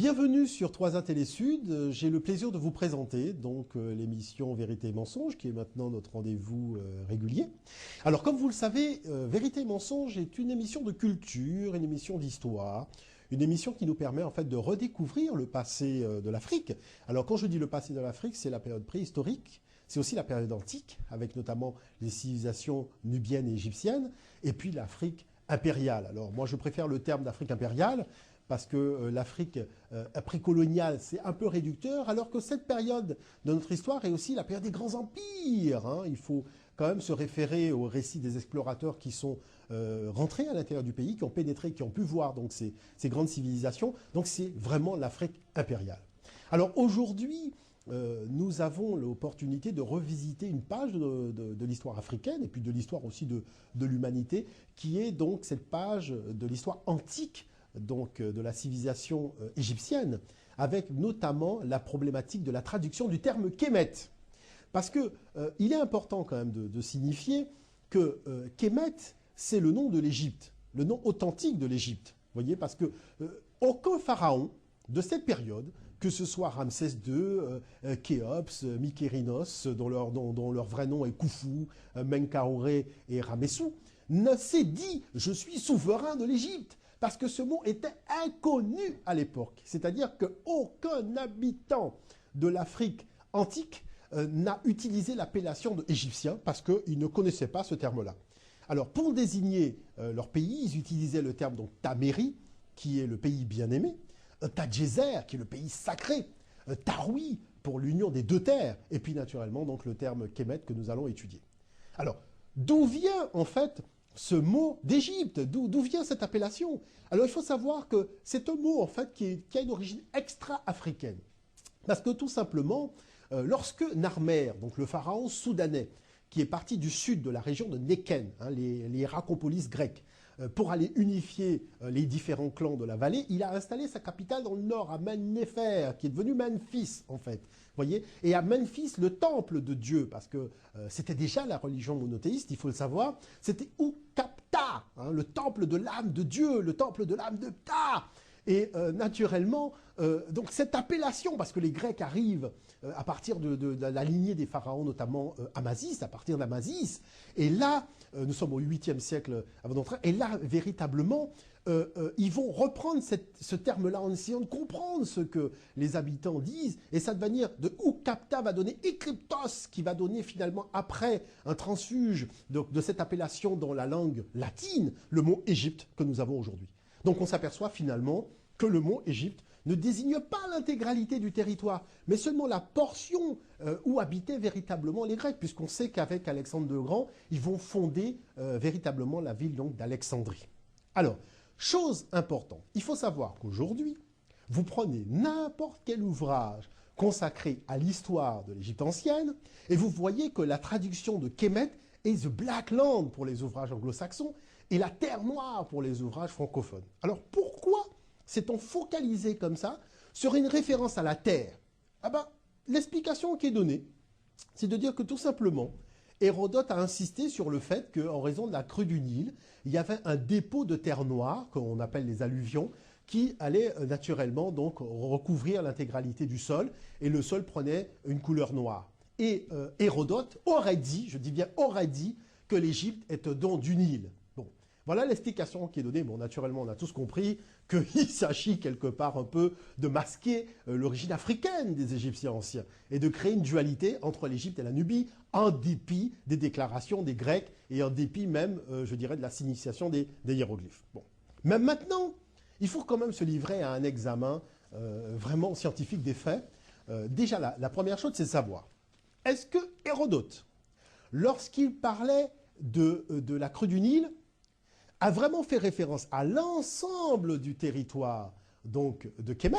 Bienvenue sur 3A Télé Sud. J'ai le plaisir de vous présenter donc l'émission Vérité et Mensonge, qui est maintenant notre rendez-vous régulier. Alors, comme vous le savez, Vérité et Mensonge est une émission de culture, une émission d'histoire, une émission qui nous permet en fait de redécouvrir le passé de l'Afrique. Alors, quand je dis le passé de l'Afrique, c'est la période préhistorique, c'est aussi la période antique, avec notamment les civilisations nubiennes et égyptiennes, et puis l'Afrique impériale. Alors, moi, je préfère le terme d'Afrique impériale, parce que l'Afrique précoloniale, c'est un peu réducteur, alors que cette période de notre histoire est aussi la période des grands empires. Hein. Il faut quand même se référer aux récits des explorateurs qui sont rentrés à l'intérieur du pays, qui ont pénétré, qui ont pu voir donc, ces grandes civilisations. Donc c'est vraiment l'Afrique impériale. Alors aujourd'hui, nous avons l'opportunité de revisiter une page de l'histoire africaine, et puis de l'histoire aussi de l'humanité, qui est donc cette page de l'histoire antique, donc de la civilisation égyptienne, avec notamment la problématique de la traduction du terme Kémet. Parce que il est important quand même de signifier que Kémet, c'est le nom de l'Égypte, le nom authentique de l'Égypte. Vous voyez, parce que aucun pharaon de cette période, que ce soit Ramsès II, Khéops, Mykérinos, dont leur vrai nom est Khufu, Menkaure et Ramessou, ne s'est dit « je suis souverain de l'Égypte ». Parce que ce mot était inconnu à l'époque. C'est-à-dire qu'aucun habitant de l'Afrique antique n'a utilisé l'appellation d'Égyptien parce qu'ils ne connaissaient pas ce terme-là. Alors, pour désigner leur pays, ils utilisaient le terme donc Taméri, qui est le pays bien-aimé, Tadjézer, qui est le pays sacré, Taroui, pour l'union des deux terres, et puis naturellement donc le terme Kémet que nous allons étudier. Alors, d'où vient en fait ce mot d'Égypte? D'où vient cette appellation? Alors il faut savoir que c'est un mot en fait qui a une origine extra-africaine. Parce que tout simplement, lorsque Narmer, donc le pharaon soudanais, qui est parti du sud de la région de Néken, hein, les Hierakonpolis grecs, pour aller unifier les différents clans de la vallée, il a installé sa capitale dans le nord, à Men-Nefer, qui est devenu Memphis en fait. Voyez, et à Memphis, le temple de Dieu, parce que c'était déjà la religion monothéiste, il faut le savoir, c'était Ukapta, hein, le temple de l'âme de Dieu, le temple de l'âme de Ptah. Et naturellement, donc cette appellation, parce que les Grecs arrivent à partir de la lignée des pharaons, notamment Amasis, à partir d'Amasis, et là, nous sommes au 8e siècle avant d'entrer, et là, véritablement, ils vont reprendre ce terme-là en essayant de comprendre ce que les habitants disent, et ça va venir de Ukapta va donner Ekryptos, qui va donner finalement après un transfuge de cette appellation dans la langue latine, le mot Égypte que nous avons aujourd'hui. Donc on s'aperçoit finalement que le mot Égypte ne désigne pas l'intégralité du territoire, mais seulement la portion où habitaient véritablement les Grecs, puisqu'on sait qu'avec Alexandre le Grand, ils vont fonder véritablement la ville d'Alexandrie. Alors, chose importante, il faut savoir qu'aujourd'hui, vous prenez n'importe quel ouvrage consacré à l'histoire de l'Égypte ancienne, et vous voyez que la traduction de Kémet est The Black Land pour les ouvrages anglo-saxons, et la terre noire pour les ouvrages francophones. Alors pourquoi s'est-on focalisé comme ça sur une référence à la terre? Ah ben, l'explication qui est donnée, c'est de dire que tout simplement, Hérodote a insisté sur le fait qu'en raison de la crue du Nil, il y avait un dépôt de terre noire, qu'on appelle les alluvions, qui allait naturellement donc recouvrir l'intégralité du sol, et le sol prenait une couleur noire. Et Hérodote aurait dit, je dis bien aurait dit, que l'Égypte est un don du Nil. Voilà l'explication qui est donnée. Bon, naturellement, on a tous compris qu'il s'agit quelque part un peu de masquer l'origine africaine des Égyptiens anciens et de créer une dualité entre l'Égypte et la Nubie, en dépit des déclarations des Grecs et en dépit même, je dirais, de la signification des hiéroglyphes. Bon. Mais maintenant, il faut quand même se livrer à un examen vraiment scientifique des faits. Déjà, la première chose, c'est de savoir, est-ce que Hérodote, lorsqu'il parlait de la crue du Nil, a vraiment fait référence à l'ensemble du territoire donc de Kémet,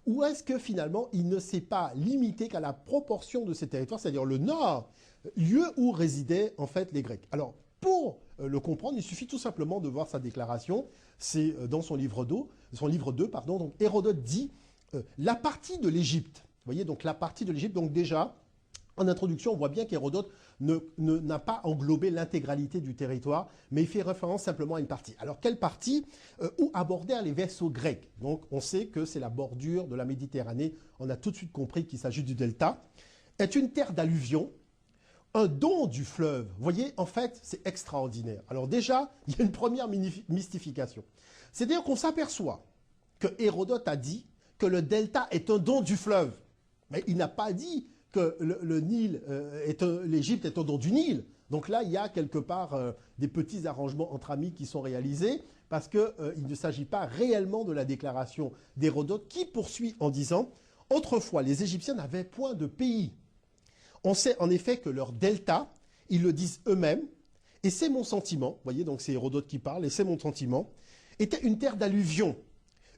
ou est-ce que finalement il ne s'est pas limité qu'à la proportion de ces territoires, c'est-à-dire le nord, lieu où résidaient en fait les Grecs? Alors pour le comprendre, il suffit tout simplement de voir sa déclaration, c'est dans son livre 2, donc Hérodote dit la partie de l'Égypte, vous voyez donc la partie de l'Égypte, donc déjà En introduction, on voit bien qu'Hérodote n'a pas englobé l'intégralité du territoire, mais il fait référence simplement à une partie. Alors, quelle partie? Où abordèrent les vaisseaux grecs. Donc, on sait que c'est la bordure de la Méditerranée. On a tout de suite compris qu'il s'agit du delta. Est une terre d'alluvion, un don du fleuve. Vous voyez, en fait, c'est extraordinaire. Alors déjà, il y a une première mystification. C'est-à-dire qu'on s'aperçoit que Hérodote a dit que le delta est un don du fleuve. Mais il n'a pas dit que le Nil l'Égypte est un don du Nil. Donc là, il y a quelque part des petits arrangements entre amis qui sont réalisés parce qu'il ne s'agit pas réellement de la déclaration d'Hérodote qui poursuit en disant « Autrefois, les Égyptiens n'avaient point de pays. On sait en effet que leur delta, ils le disent eux-mêmes, et c'est mon sentiment, vous voyez, donc c'est Hérodote qui parle, et c'est mon sentiment, était une terre d'alluvion.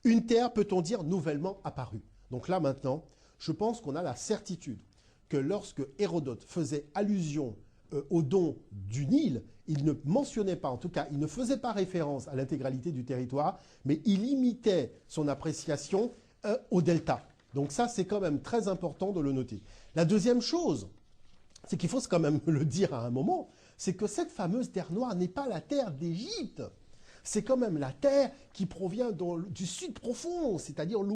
Une terre, peut-on dire, nouvellement apparue. » Donc là, maintenant, je pense qu'on a la certitude que lorsque Hérodote faisait allusion au don du Nil, il ne mentionnait pas, en tout cas, il ne faisait pas référence à l'intégralité du territoire, mais il limitait son appréciation au delta. Donc ça, c'est quand même très important de le noter. La deuxième chose, c'est qu'il faut quand même le dire à un moment, c'est que cette fameuse terre noire n'est pas la terre d'Égypte. C'est quand même la terre qui provient du sud profond, c'est-à-dire